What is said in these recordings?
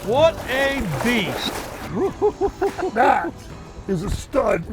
What a beast. That is a stud.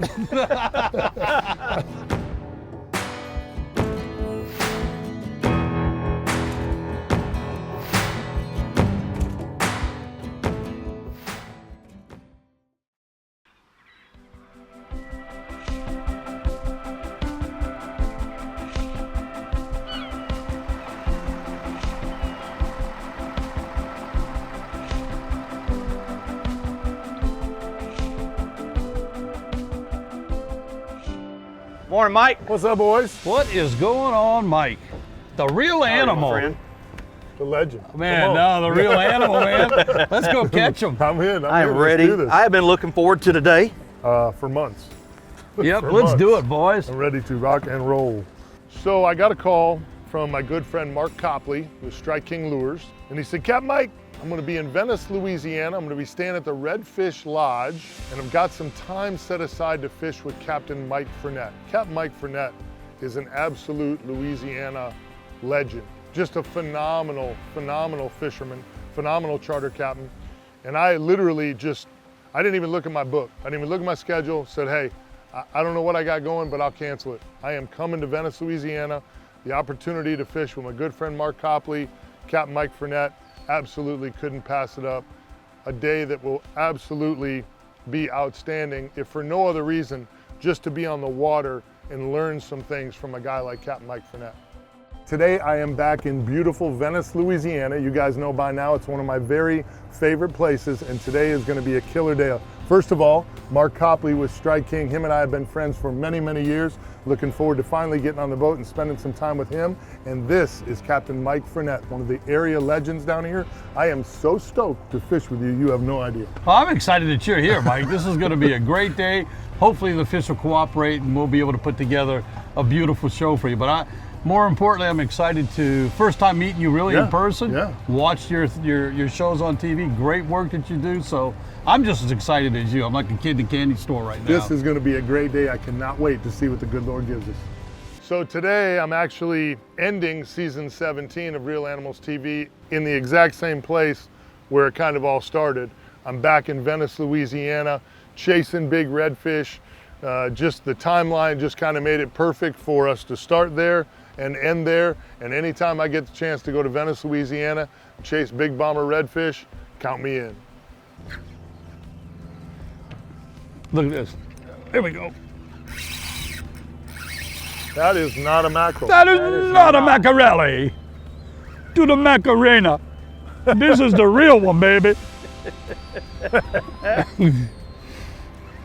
Morning, Mike. What's up, boys? What is going on, Mike? The real animal. friend. The legend. Man, no, the real animal, man. Let's go catch him. I'm in. I am Let's ready. do this. I have been looking forward to today. For months. Yep, For let's months. do it, boys. I'm ready to rock and roll. So I got a call from my good friend Mark Copley with Strike King Lures, and he said, Captain Mike, I'm going to be in Venice, Louisiana. I'm going to be staying at the REDFISH Lodge, and I've got some time set aside to fish with Captain Mike Fornette. Captain Mike Fornette is an absolute Louisiana legend. Just a phenomenal, phenomenal fisherman, phenomenal charter captain. And I literally I didn't even look at my book. I didn't even look at my schedule, said, hey, I don't know what I got going, but I'll cancel it. I am coming to Venice, Louisiana. The opportunity to fish with my good friend Mark Copley, Captain Mike Fornette, absolutely couldn't pass it up. A day that will absolutely be outstanding, if for no other reason, just to be on the water and learn some things from a guy like Captain Mike Fornette. Today I am back in beautiful Venice, Louisiana. You guys know by now it's one of my very favorite places, and today is going to be a killer day. First of all, Mark Copley with Strike King. Him and I have been friends for many, many years. Looking forward to finally getting on the boat and spending some time with him. And this is Captain Mike Fornette, one of the area legends down here. I am so stoked to fish with you, you have no idea. Well, I'm excited that you're here, Mike. This is going to be a great day. Hopefully the fish will cooperate and we'll be able to put together a beautiful show for you. But more importantly, I'm excited to first time meeting you really in person. Yeah. Watch your shows on TV. Great work that you do. So I'm just as excited as you. I'm like a kid in the candy store right now. This is going to be a great day. I cannot wait to see what the good Lord gives us. So today I'm actually ending season 17 of Real Animals TV in the exact same place where it kind of all started. I'm back in Venice, Louisiana, chasing big redfish. Just the timeline just kind of made it perfect for us to start there and end there. And anytime I get the chance to go to Venice, Louisiana, chase big bomber redfish, count me in. Look at this. Here we go. That is not a mackerel. That is not a Macarelli. To the Macarena. This is the real one, baby.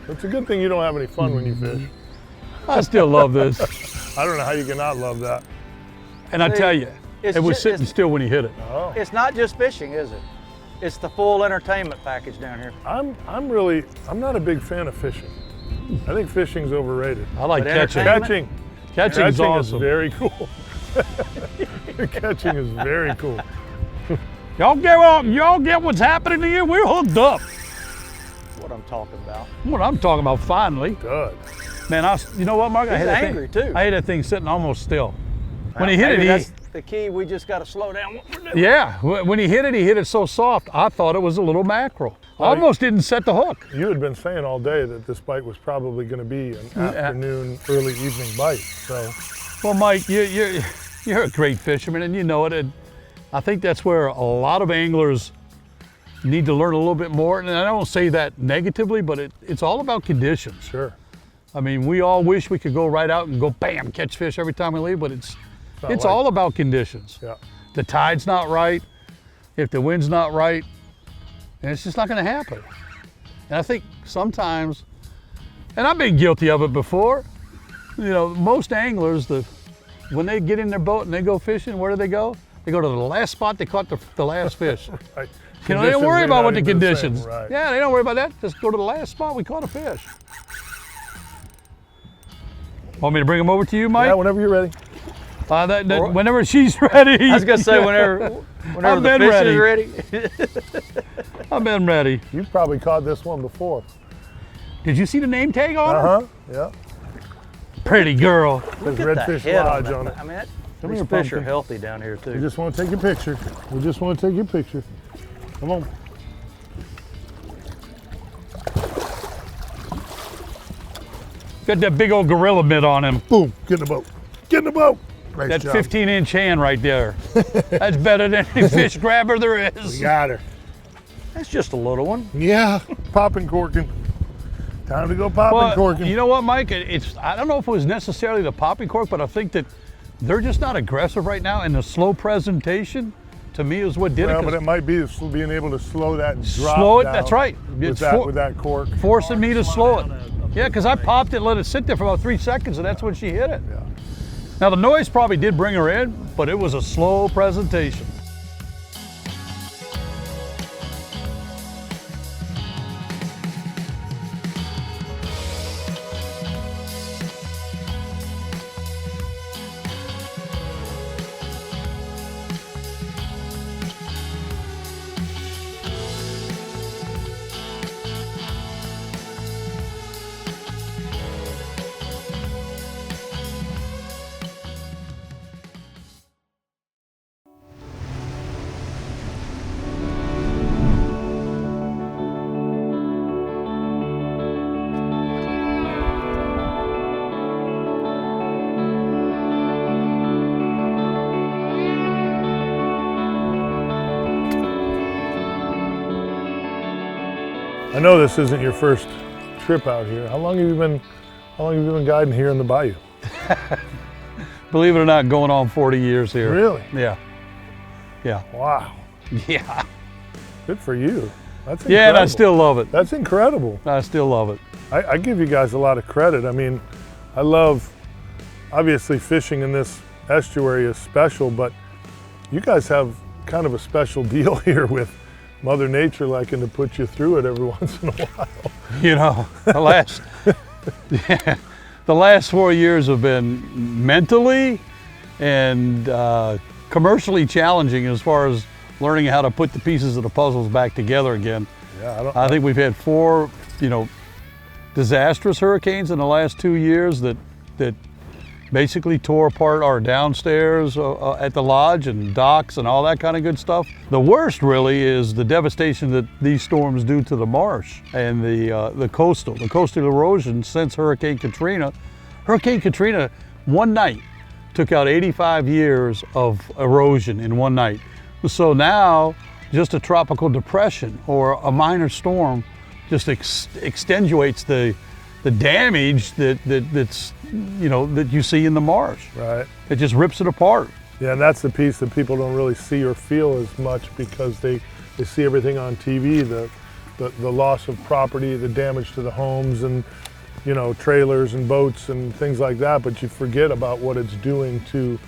It's a good thing you don't have any fun when you fish. I still love this. I don't know how you cannot love that. And I tell you, it was sitting still when he hit it. Oh. It's not just fishing, is it? It's the full entertainment package down here. I'm not a big fan of fishing. I think fishing's overrated. I like But catching. entertainment? Catching's Catching awesome. is very cool. Catching is very cool. Y'all get what's happening to you? We're hooked up. What I'm talking about. What I'm talking about, finally. Good. Man, you know what, Mark? He's I had angry, that thing, too. I had that thing sitting almost still. When he hit Maybe it, that's the key. We just got to slow down what we're doing. yeah, when he hit it so soft, I thought it was a little mackerel. Almost didn't set the hook. You had been saying all day that this bite was probably going to be an afternoon, early evening bite. So, Well, Mike, you're a great fisherman, and you know it. And I think that's where a lot of anglers need to learn a little bit more. And I don't say that negatively, but it's all about conditions. sure. I mean, we all wish we could go right out and go bam, catch fish every time we leave, but it's like- all about conditions. Yeah. The tide's not right, if the wind's not right, and it's just not going to happen. And I think sometimes, and I've been guilty of it before, you know, most anglers, when they get in their boat and they go fishing, where do they go? They go to the last spot they caught the last fish. Right. You know, they don't Conditions worry may about not what the even be same, conditions. right. Yeah, they don't worry about that. Just go to the last spot we caught a fish. Want me to bring them over to you, Mike? Yeah, whenever you're ready. Whenever she's ready. I was going to say whenever I've the been fish ready. is ready. I've been ready. You've probably caught this one before. Did you see the name tag on her? Uh-huh. Yeah. Pretty girl. There's Look at the Redfish head Lodge that. on it. I mean, Come these here, fish are pumpkin. healthy down here too. We just want to take your picture. We just want to take your picture. Come on. Got that big old gorilla mitt on him. Boom, get in the boat. Get in the boat. Nice That job. 15-inch hand right there. That's better than any fish grabber there is. We got her. That's just a little one. Yeah, popping corking. Time to go popping Well, corking. you know what, Mike? I don't know if it was necessarily the popping cork, but I think that they're just not aggressive right now, and the slow presentation, to me, is what did well, it. but it might be being able to slow that and drop Slow it, down that's right. With It's with that cork. forcing me to slow it. Yeah, because I popped it, let it sit there for about 3 seconds, and that's when she hit it. Yeah. Now, the noise probably did bring her in, but it was a slow presentation. I know this isn't your first trip out here. How long have you been guiding here in the bayou? Believe it or not, going on 40 years here. Really? Yeah. Yeah. Wow. Yeah. Good for you. That's incredible. Yeah, and I still love it. That's incredible. I still love it. I give you guys a lot of credit. I mean, I love, obviously fishing in this estuary is special, but you guys have kind of a special deal here with Mother Nature liking to put you through it every once in a while. You know, the last 4 years have been mentally and commercially challenging as far as learning how to put the pieces of the puzzles back together again. Yeah, I think we've had 4, disastrous hurricanes in the last 2 years that basically tore apart our downstairs at the lodge and docks and all that kind of good stuff. The worst really is the devastation that these storms do to the marsh and the coastal erosion since Hurricane Katrina. Hurricane Katrina, one night, took out 85 years of erosion in one night. So now, just a tropical depression or a minor storm just extenuates the damage that you see in the marsh. Right. It just rips it apart. Yeah, and that's the piece that people don't really see or feel as much because they see everything on TV, the loss of property, the damage to the homes and, trailers and boats and things like that, but you forget about what it's doing to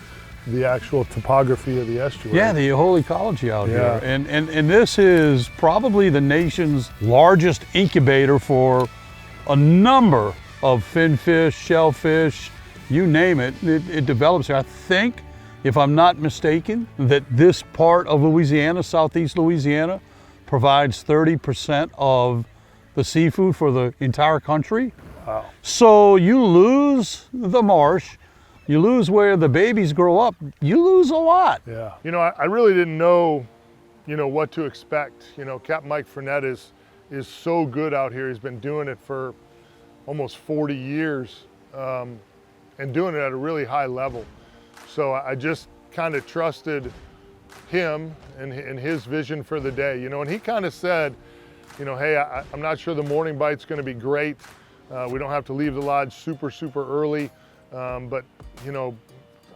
the actual topography of the estuary. Yeah, the whole ecology out Yeah. here. And this is probably the nation's largest incubator for a number of finfish, shellfish, you name it, it develops here. I think, if I'm not mistaken, that this part of Louisiana, southeast Louisiana, provides 30% of the seafood for the entire country. Wow. So you lose the marsh, you lose where the babies grow up, you lose a lot. Yeah. I really didn't know, what to expect. Captain Mike Fornette is so good out here. He's been doing it for almost 40 years and doing it at a really high level. So I just kind of trusted him and his vision for the day, and he kind of said, hey, I'm not sure the morning bite's going to be great. We don't have to leave the lodge super early, but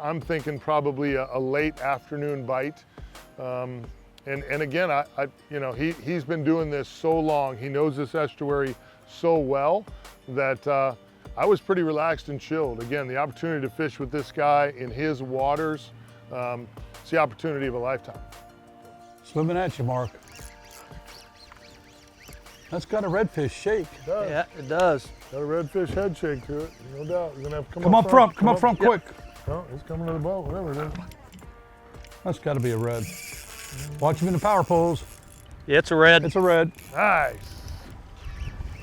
I'm thinking probably a late afternoon bite. And again, he's been doing this so long. He knows this estuary so well that I was pretty relaxed and chilled. Again, the opportunity to fish with this guy in his waters, it's the opportunity of a lifetime. Swimming at you, Mark. That's got a redfish shake. It does. Yeah, it does. Got a redfish head shake to it, no doubt. You're gonna have to Come up front, come up front quick. Oh, he's coming to the boat, whatever it is. That's got to be a red. Watch him in the power pose. Yeah, it's a red. It's a red. Nice.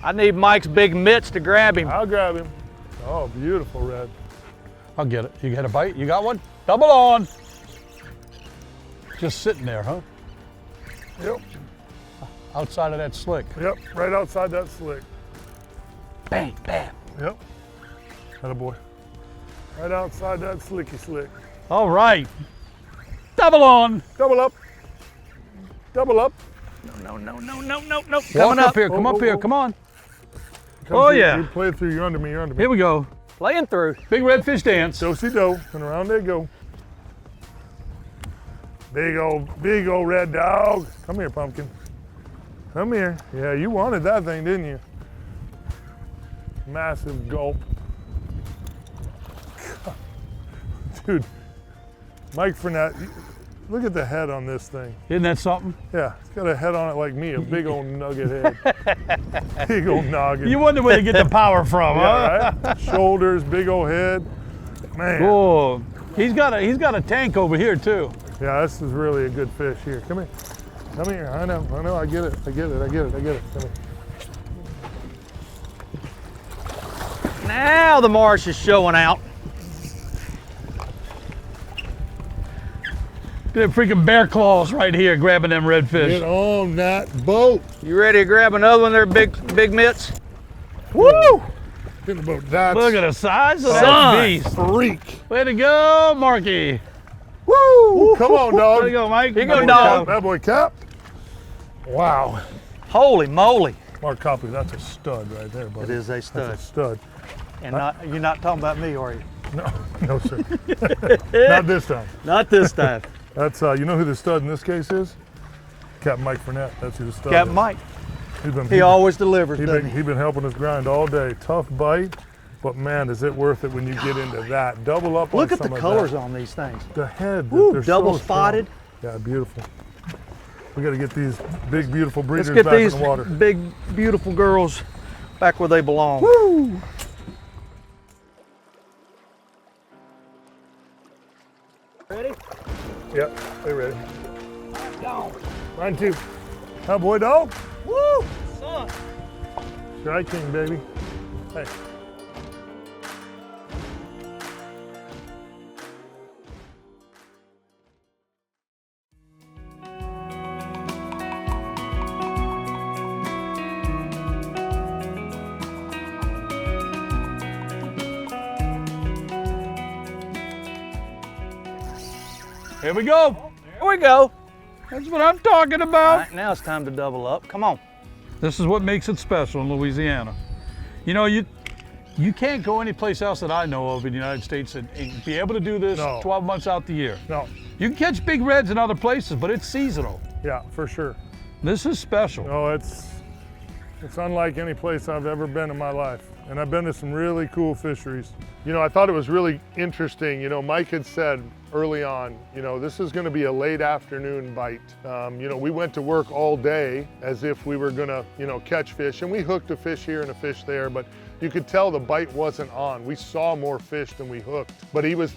I need Mike's big mitts to grab him. I'll grab him. Oh, beautiful red. I'll get it. You got a bite? You got one? Double on. Just sitting there, huh? Yep. Outside of that slick. Yep, right outside that slick. Bang, bam. Yep. Attaboy. Right outside that slicky slick. All right. Double on. Double up. Double up. No. Walk Coming up up. here. Come Oh, up here. oh. Come on. Come Oh, through. yeah. You play through. You're under me. You're under me. Here we go. Playing through. Big redfish dance. Do-si-do, and around they go. Big old red dog. Come here, pumpkin. Come here. Yeah, you wanted that thing, didn't you? Massive gulp. Dude, Mike Fornette, look at the head on this thing. Isn't that something? Yeah, it's got a head on it like me, a big old nugget head. Big old noggin. You wonder where to get the power from, huh? Yeah, right? Shoulders, big old head. Man. Oh, he's got a tank over here too. Yeah, this is really a good fish here. Come here. Come here. I know, I get it. Come here. Now the marsh is showing out. Them freaking bear claws right here grabbing them redfish. Get on that boat. You ready to grab another one there, big mitts? Woo! Get in the boat. That's Look at the size of Son. that beast. freak. Way to go, Marky. Woo! Come on, dog. Way to go, Mike. Here you go, Good dog. job. That boy Cap. Wow. Holy moly. Mark Copley, that's a stud right there, buddy. It is a That's stud. a stud. And you're not talking about me, are you? No, sir. Not this time. Not this time. That's you know who the stud in this case is? Captain Mike Fornette. That's who the stud Captain is. Mike. He's He always delivers, doesn't he? He's been helping us grind all day. Tough bite, but man, is it worth it when you get into that. Double up on Look at some the of colors that. on these things. The head, Woo, they're double so strong. spotted. Yeah, beautiful. We got to get these big, beautiful breeders Let's get back these in the water. big, beautiful girls back where they belong. Woo! Ready? Yep, they're ready. Mine too. How boy, dog? Woo! Son. Strike King, baby. Hey. Here we go. Here we go. That's what I'm talking All about. right, now it's time to double up. Come on. This is what makes it special in Louisiana. You know, you can't go any place else that I know of in the United States and be able to do this No. 12 months out the year. No. You can catch big reds in other places, but it's seasonal. Yeah, for sure. This is special. No, it's unlike any place I've ever been in my life. And I've been to some really cool fisheries. You know, I thought it was really interesting. You know, Mike had said early on, you know, this is going to be a late afternoon bite. You know, we went to work all day as if we were going to, you know, catch fish, and we hooked a fish here and a fish there, but you could tell the bite wasn't on. We saw more fish than we hooked, but he was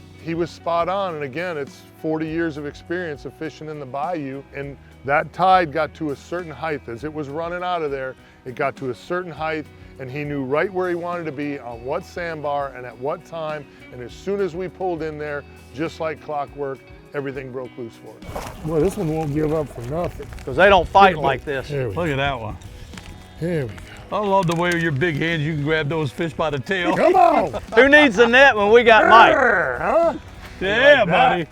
spot on. And again, it's 40 years of experience of fishing in the bayou, and that tide got to a certain height. As it was running out of there, it got to a certain height, and he knew right where he wanted to be, on what sandbar and at what time. And as soon as we pulled in there, just like clockwork, everything broke loose for us. Boy, this one won't give up for nothing. Because they don't fight like this. Here we Look at that one. Here we go. I love the way with your big hands you can grab those fish by the tail. Come on! Who needs the net when we got Mike? Huh? Yeah, like that? buddy.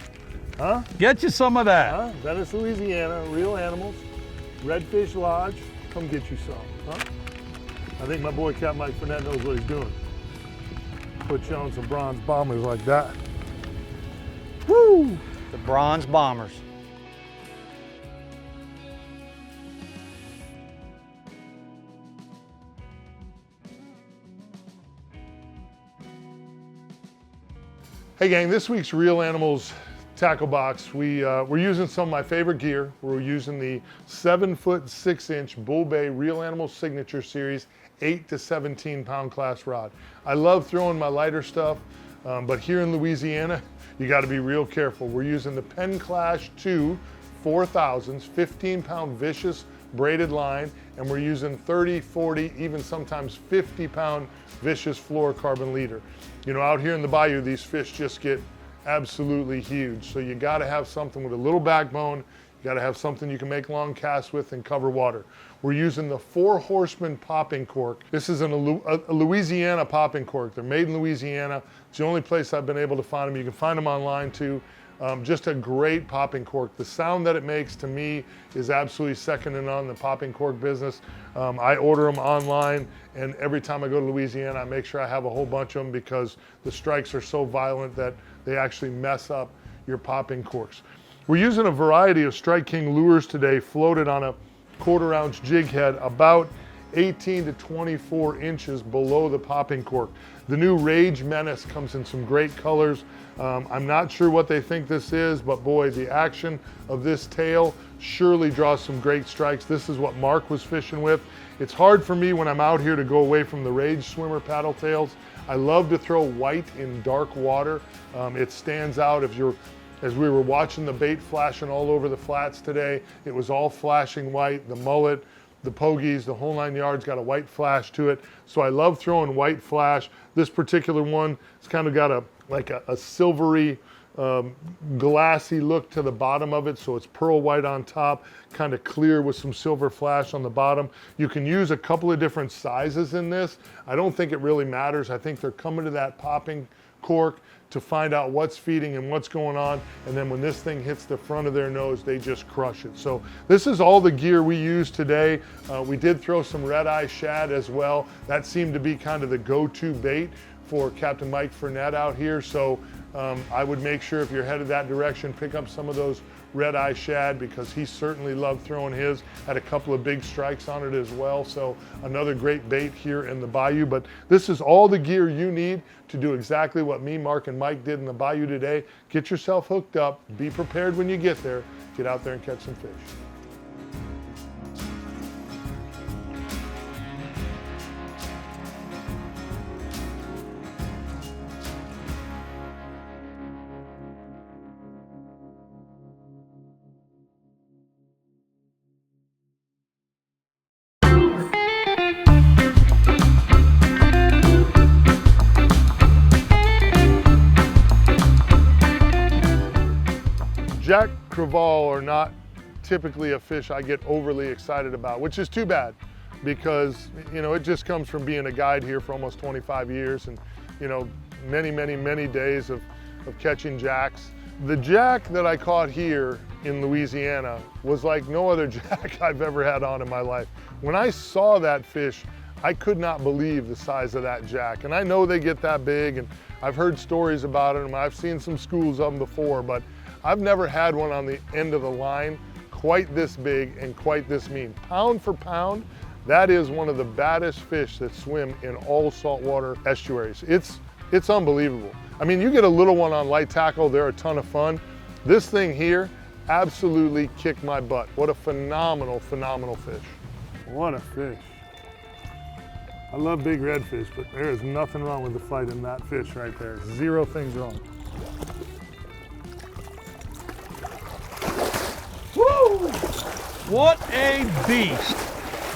Huh? Get you some of that. Huh? Venice, Louisiana, real animals, Redfish Lodge. Come get you some, huh? I think my boy Captain Mike Fornette knows what he's doing. Put you on some bronze bombers like that. Woo! The bronze bombers. Hey gang, this week's Real Animals tackle box, we're using some of my favorite gear. We're using the 7-foot 6-inch Bull Bay Real Animals Signature Series 8 to 17 pound class rod. I love throwing my lighter stuff, but here in Louisiana, you got to be real careful. We're using the Penn Clash 2 4000s, 15-pound vicious braided line, and we're using 30, 40, even sometimes 50-pound vicious fluorocarbon leader. You know, out here in the bayou, these fish just get absolutely huge. So you got to have something with a little backbone. You gotta have something you can make long casts with and cover water. We're using the 4 Horsemen popping cork. This is a Louisiana popping cork. They're made in Louisiana. It's the only place I've been able to find them. You can find them online too. Just a great popping cork. The sound that it makes to me is absolutely second to none in the popping cork business. I order them online, and every time I go to Louisiana, I make sure I have a whole bunch of them because the strikes are so violent that they actually mess up your popping corks. We're using a variety of Strike King lures today, floated on a 1/4 ounce jig head, about 18 to 24 inches below the popping cork. The new Rage Menace comes in some great colors. I'm not sure what they think this is, but boy, the action of this tail surely draws some great strikes. This is what Mark was fishing with. It's hard for me when I'm out here to go away from the Rage Swimmer paddle tails. I love to throw white in dark water. It stands out. As we were watching the bait flashing all over the flats today, it was all flashing white. The mullet, the pogies, the whole 9 yards got a white flash to it. So I love throwing white flash. This particular one, it's kind of got a silvery, glassy look to the bottom of it. So it's pearl white on top, kind of clear with some silver flash on the bottom. You can use a couple of different sizes in this. I don't think it really matters. I think they're coming to that popping cork to find out what's feeding and what's going on, and then when this thing hits the front of their nose, they just crush it. So this is all the gear we use today. We did throw some red-eye shad as well. That seemed to be kind of the go-to bait for Captain Mike Fornette out here. So I would make sure if you're headed that direction, pick up some of those red-eye shad because he certainly loved throwing his. Had a couple of big strikes on it as well. So another great bait here in the bayou. But this is all the gear you need to do exactly what me, Mark, and Mike did in the bayou today. Get yourself hooked up. Be prepared when you get there. Get out there and catch some fish. Jack crevalle are not typically a fish I get overly excited about, which is too bad because, you know, it just comes from being a guide here for almost 25 years and, you know, many days of catching jacks. The jack that I caught here in Louisiana was like no other jack I've ever had on in my life. When I saw that fish, I could not believe the size of that jack. And I know they get that big and I've heard stories about it and I've seen some schools of them before, but I've never had one on the end of the line quite this big and quite this mean. Pound for pound, that is one of the baddest fish that swim in all saltwater estuaries. It's unbelievable. I mean, you get a little one on light tackle, they're a ton of fun. This thing here absolutely kicked my butt. What a phenomenal fish. What a fish. I love big redfish, but there is nothing wrong with the fight in that fish right there. Zero things wrong. Woo! What a beast.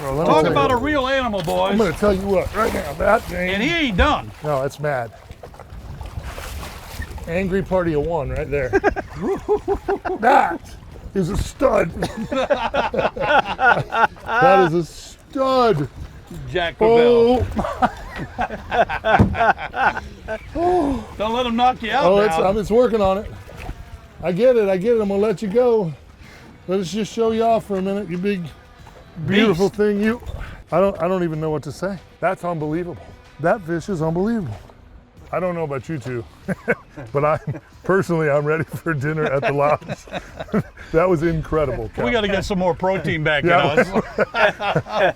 Well, talk about a real animal, boys. I'm going to tell you what, right now, that thing. And he ain't done. No, it's mad. Angry party of one right there. That is a stud. That is a stud. Jack Copley. Oh. Don't let him knock you out now. It's working on it. I get it. I'm going to let you go. Let us just show you off for a minute, you big, beautiful thing. I don't even know what to say. That's unbelievable. That fish is unbelievable. I don't know about you two, but I'm ready for dinner at the lodge. That was incredible, Cap. We got to get some more protein back in us.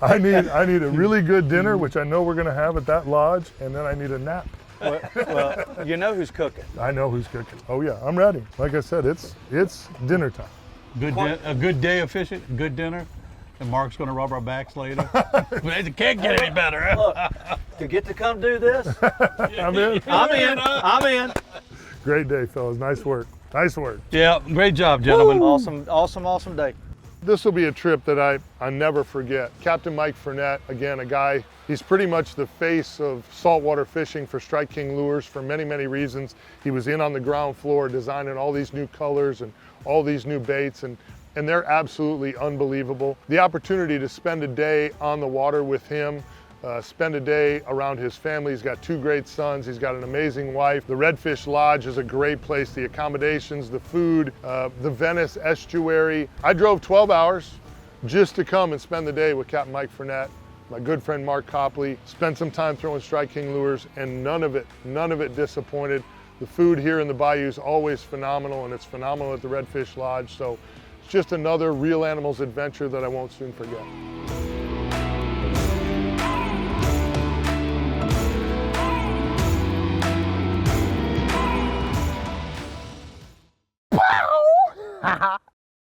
I need a really good dinner, which I know we're going to have at that lodge, and then I need a nap. Well, you know who's cooking. I know who's cooking. Oh yeah, I'm ready. Like I said, it's dinner time. A good day of fishing, good dinner, and Mark's going to rub our backs later. It can't get any better. Look, to get to come do this, I'm in. I'm in. Great day, fellas. Nice work. Nice work. Yeah, great job, gentlemen. Awesome day. This will be a trip that I never forget. Captain Mike Fornette, again, a guy, he's pretty much the face of saltwater fishing for Strike King lures for many reasons. He was in on the ground floor designing all these new colors and all these new baits, and and they're absolutely unbelievable. The opportunity to spend a day on the water with him, spend a day around his family. He's got 2 great sons. He's got an amazing wife. The Redfish Lodge is a great place. The accommodations, the food, the Venice estuary. I drove 12 hours just to come and spend the day with Captain Mike Fornette, my good friend Mark Copley, spent some time throwing Strike King lures, and none of it disappointed. The food here in the bayou is always phenomenal, and it's phenomenal at the Redfish Lodge. So it's just another Real Animals adventure that I won't soon forget.